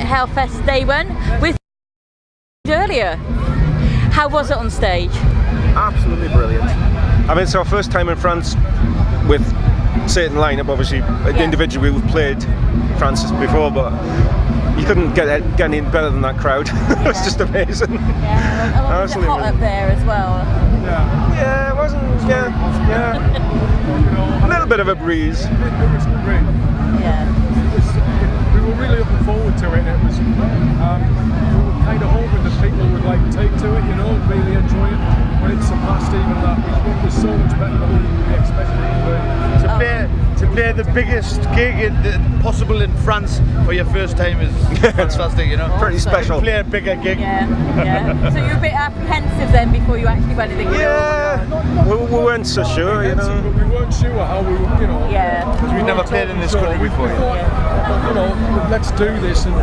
Hellfest Day 1 with earlier. How was it on stage? Absolutely brilliant. I mean, it's our first time in France with certain lineup. Obviously, individually we've played France before, but you couldn't get any better than that crowd. It was just amazing. Yeah, was it hot up there as well? Yeah, it wasn't. Yeah. A little bit of a breeze. It was great. Yeah. We were really looking forward to it. It was. We were kind of hoping that people would take to it, and really enjoy it. When it surpassed even that, it was so much better than we expected it to be. To play the biggest gig possible in France for your first time is fantastic, Pretty special. Play a bigger gig. Yeah. So you were a bit apprehensive then before you actually went in? We weren't so sure, But we weren't sure how we would, Because we've never played in this country before. We thought, let's do this and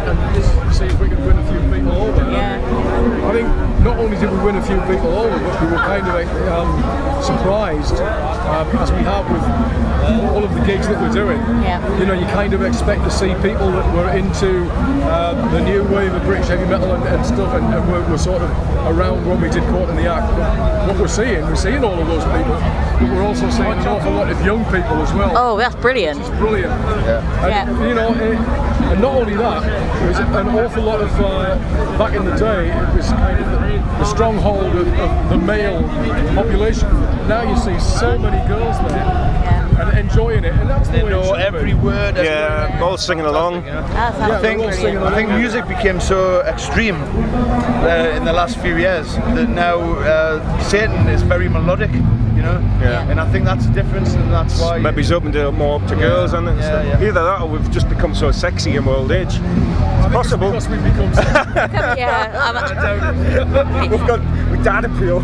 see if we can win a few people over. Yeah. I think not only did we win a few people over, but we were kind of surprised, as we have with all of the gigs that we're doing. Yeah. You kind of expect to see people that were into the new wave of British heavy metal and stuff, and we're sort of around when we did Caught in the Act. But what we're seeing all of those people, but we're also seeing an awful lot of young people as well. Oh, that's brilliant. It's brilliant. Yeah. And, and not only that, there was an awful lot of, back in the day, it was kind of the stronghold of the male population. Now you see so many girls there. And enjoying it, and that's the way know every word. all singing along. I think music became so extreme in the last few years that now Satan is very melodic, and I think that's the difference, and that's why Maybe he's opened it more up to girls and stuff. Either that or we've just become so sexy in old age. It's possible. Because we've become We've got dad appeal,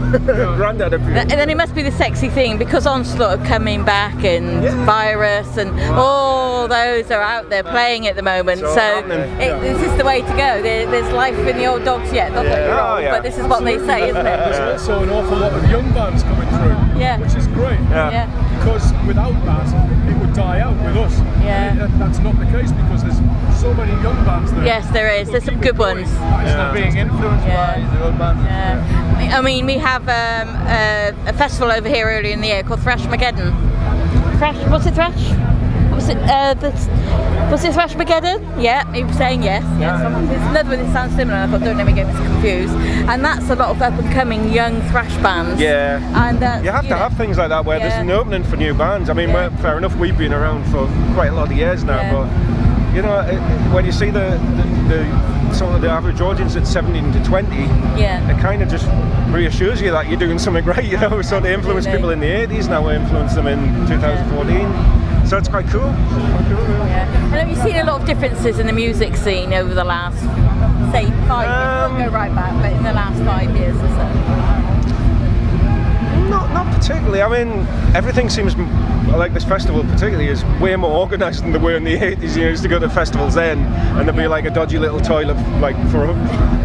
granddad appeal. And then it must be the sexy thing because Onslaught are coming back and Virus and all those are out there playing at the moment. So this is the way to go. There's life in the old dogs yet, not like wrong, but this is what they say, isn't it? There's also an awful lot of young bands coming through, which is great. Because without that, it would die out with us. That's not the case because there's so many young bands there. Yes, there is. There's some good ones. it's not being influenced by the old bands. I mean, we have a festival over here earlier in the year called Thrashmageddon. Was it Thrash? Was it Thrashmageddon? Yeah, he was saying yes. There's another one that sounds similar. I thought, don't let me get confused. And that's a lot of up and coming young thrash bands. Yeah. And you have to have things like that where there's an opening for new bands. I mean, fair enough, we've been around for quite a lot of years now, but when you see the sort of the average audience at 17 to 20, it kind of just reassures you that you're doing something right. So they influence people in the 80s, now we influence them in 2014. So it's quite cool. And have you seen a lot of differences in the music scene over the last, say, 5 years? Not go right back, but in the last 5 years or so. Not particularly. I mean, everything seems like this festival particularly is way more organised than they were in the 80s. You used to go to festivals then and there'd be like a dodgy little toilet, like for a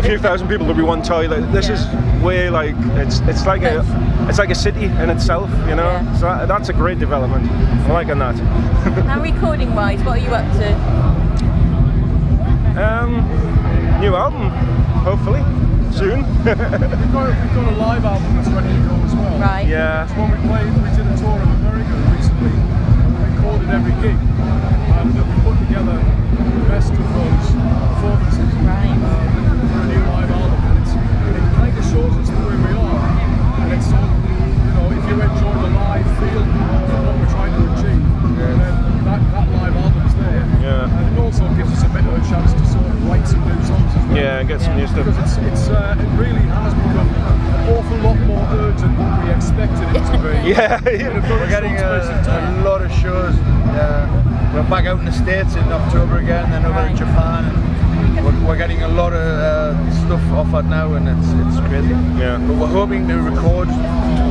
few thousand people there'd be one toilet. This is way like it's like a city in itself, So that's a great development. I'm liking that. Now, recording wise, what are you up to? New album, hopefully soon. We've got a live album that's ready to go as well. Right. Yeah. It's when we did a tour of America recently, recorded every gig, and we put together the best of those performances for a new live album. And it kind of shows us where we are, and it's sort of, if you enjoy the live feel of what we're trying to achieve, then that live album's there. And it also gives us a bit of a chance to sort of write some new songs as well. Yeah, get some new stuff. Because it really has become an awful lot more urgent than we expected it to be. We're getting a lot of shows. We're back out in the States in October again, then over in Japan. And we're getting a lot of stuff offered now, and it's crazy. But we're hoping to record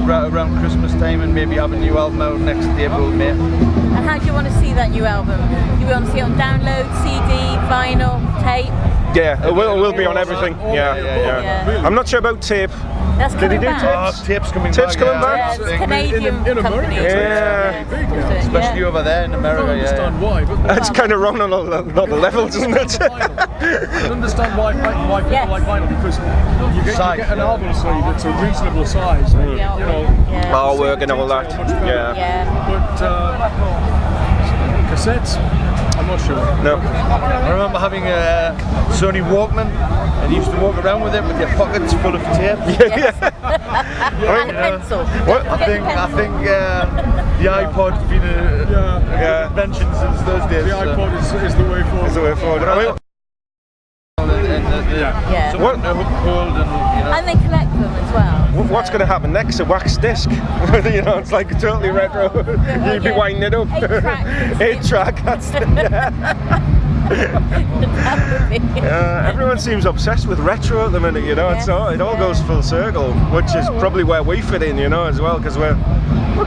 around Christmas time and maybe have a new album out next April, May. And how do you want to see that new album? Do you want to see it on download, CD, vinyl, tape? Yeah, we'll be on everything. Yeah. Yeah. I'm not sure about tape. That's Did he coming do back. Tape's coming Tape's back. coming back? Yeah, it's a Canadian in America, company. it's Especially over there in I America. don't understand why, but That's kind of wrong on all the levels, isn't it? I don't understand why people Yes. like vinyl, because you get an album sleeve that's a reasonable size. Yeah. You know, Yeah. Artwork and all that. detail much better. Yeah. But cassettes, I'm not sure. No. I remember having a Sony Walkman, and you used to walk around with it with your pockets full of tape. Yes. And a pencil. What? Don't I forget the think pencil. the iPod's been a Yeah. invention since those days. The iPod is the way forward. Is the way forward. I mean, Yeah. What? The hook hold and And they collect them as well. what's going to happen next? A wax disc? You know, it's like totally retro. You'd be yeah. winding it up. 8-track. 8-track. That's everyone seems obsessed with retro at the minute. You know, it all goes full circle, which is probably where we fit in. You know, as well, because we're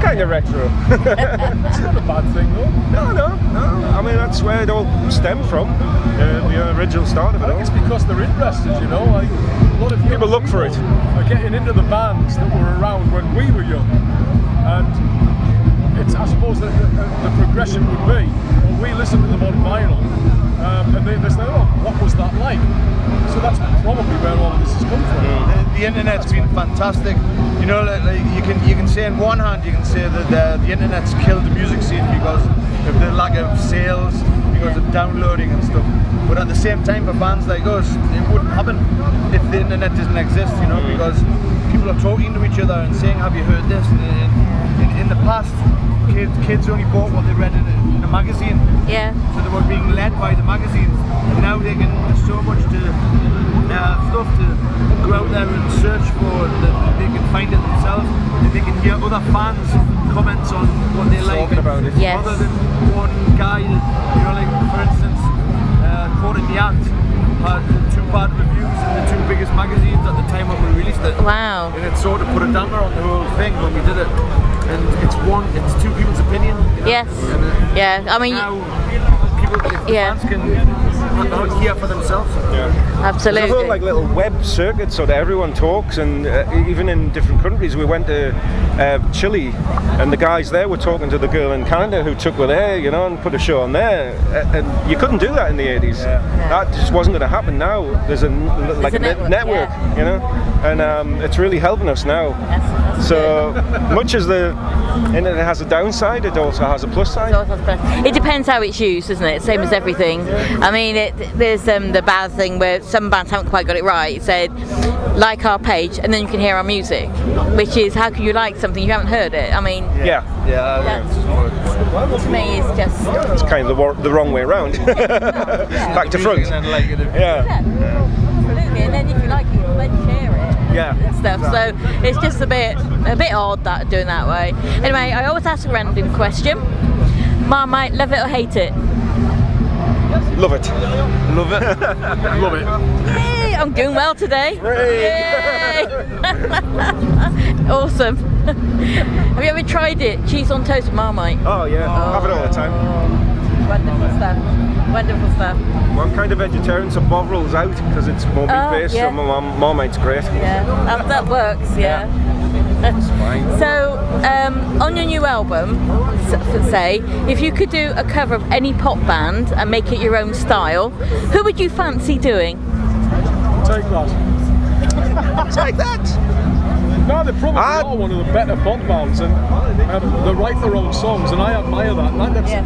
kind of retro. It's not a bad thing, though. No. I mean, that's where it all stemmed from. The original start of it I think all. it's because they're interested, you know. Like, a lot of young People look for it. are getting into the bands that were around when we were young, and I suppose that the progression would be, well, we listened to them on vinyl, and they say, oh, what was that like? So that's probably where all of this has come from. the internet's been fantastic. You know, like you can say on one hand, you can say that the internet's killed the music scene because of the lack of sales, because of downloading and stuff. But at the same time, for bands like us, it wouldn't happen if the internet didn't exist. You know, because people are talking to each other and saying, "Have you heard this?" In the past, kids only bought what they read in a magazine. Yeah. So they were being led by the magazines. And now there's so much stuff to go out there and search for that they can find it themselves. And they can hear other fans' comments on what they like. Talking about it. Yes. Other than one guy, you know, like for instance, Caught in the Act had 2 bad reviews in the 2 biggest magazines at the time when we released it. Wow. And it sort of put a damper on the whole thing when we did it. And it's 2 people's opinion. You know? Yes. And, Yeah. I mean, now people, the Yeah. fans can hear for themselves. absolutely. There's a whole like little web circuit so that everyone talks, and even in different countries. We went to Chile, and the guys there were talking to the girl in Canada who took her there, you know, and put a show on there. And you couldn't do that in the 80s. That just wasn't going to happen now. There's a network, yeah. you know, and it's really helping us now. That's So much as the internet has a downside, it also has a plus side. It depends how it's used, isn't it? Same as everything. I mean, there's the bad thing where some bands haven't quite got it right. It said, like our page, and then you can hear our music, which is, how can you like something you haven't heard it? I mean, Yeah, that's, to me, it's just... it's kind of the wrong way around. Back to front. And like it. Yeah. Absolutely, and then if you like it, you then share it. Yeah. And stuff. So it's just a bit odd that doing that way. Anyway, I always ask a random question. Marmite, love it or hate it? Love it. Love it. Love it. Yay, I'm doing well today. Yay. Awesome. Have you ever tried it? Cheese on toast with Marmite. Oh yeah, have it all the time. Wonderful stuff. Wonderful stuff. Well, I'm kind of vegetarian, so Bovril's out because it's more meat based. yeah. So Marmite's great. Yeah, that works. Yeah. It's fine. So, on your new album, say, if you could do a cover of any pop band and make it your own style, who would you fancy doing? Take that. Take that. No, they probably are one of the better pop bands, and they write their own songs, and I admire that.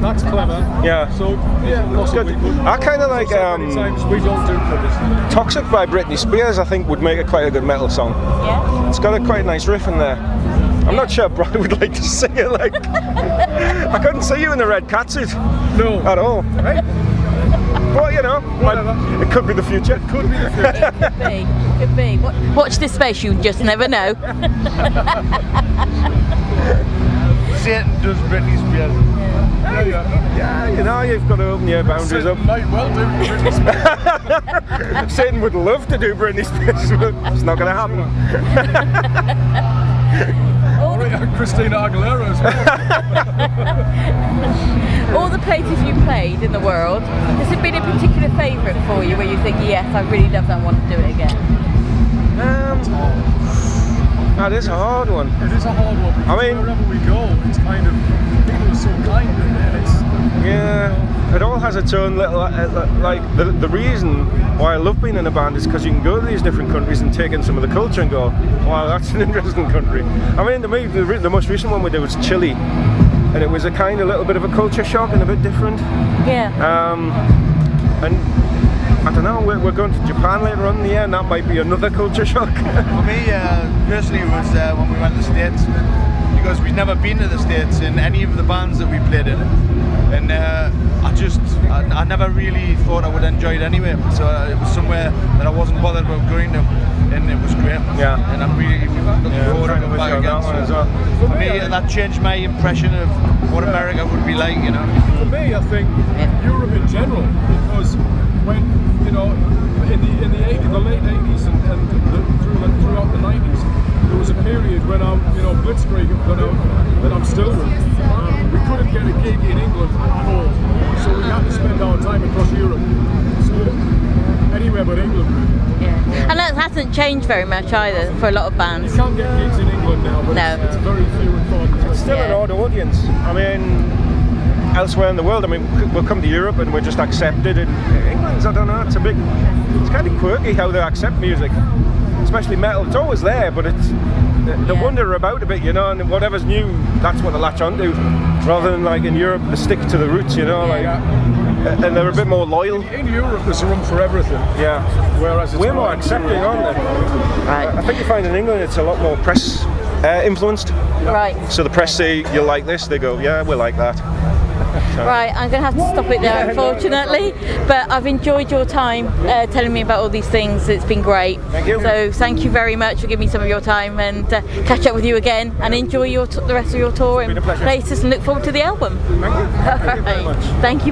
That's clever. Yeah. So yeah, possibly. Good. I kind of like Many times we don't do covers. Toxic by Britney Spears. I think would make quite a good metal song. Yeah. It's got a quite nice riff in there. I'm not sure Brian would like to sing it. Like, I couldn't see you in the red catsuit No. at all. Right? But you know, it could be the future. Could be the future. Could be. Watch this space, you just never know. Satan does Britney Spears. Yeah. You know, you've got to open your boundaries up. Might well do Britney Spears. Satan would love to do Britney Spears, but it's not going to happen. Christina Aguilera as well. All the places you played in the world, has it been a particular favourite for you where you think, yes, I really love that, I want to do it again? That is a hard one. It is a hard one because wherever we go, it's kind of, people are so kind and it's... Yeah, it all has its own little, like, the reason why I love being in a band is because you can go to these different countries and take in some of the culture and go, wow, that's an interesting country. I mean, to me, the most recent one we did was Chile, and it was a kind of little bit of a culture shock and a bit different. Yeah. And I don't know, we're going to Japan later on in the year, and that might be another culture shock. For me, personally, it was when we went to the States, because we'd never been to the States in any of the bands that we played in, and I never really thought I would enjoy it anyway, so it was somewhere that I wasn't bothered about going to, and it was great. Yeah. And I'm really looking forward to going back again. So for me, that changed my impression of what America would be like, you know. For me, I think Europe in general, because when, you know, in the late 80s and throughout the 90s, there was a period when Blitzkrieg, that I'm still with, we couldn't get a gig in England at all, so we had to spend our time across Europe, so anywhere but England. Yeah. And that hasn't changed very much either for a lot of bands. You can't get gigs in England now, but it's very few and far between. It's still an odd audience. I mean, elsewhere in the world, I mean, we'll come to Europe and we're just accepted. In England, I don't know, it's kind of quirky how they accept music, especially metal. It's always there, but they wonder about a bit, you know, and whatever's new, that's what they latch onto, rather than like in Europe, they stick to the roots, you know, and they're a bit more loyal. In Europe, there's room for everything. Yeah. Whereas we're more accepting, aren't they? Right. I think you find in England it's a lot more press influenced. Right. So the press say you like this, they go, yeah, we like that. So. Right, I'm going to have to stop it there, unfortunately. But I've enjoyed your time telling me about all these things. It's been great. Thank you. So thank you very much for giving me some of your time, and catch up with you again, and enjoy the rest of your tour and places, and look forward to the album. Thank you. Thank you very much. Thank you.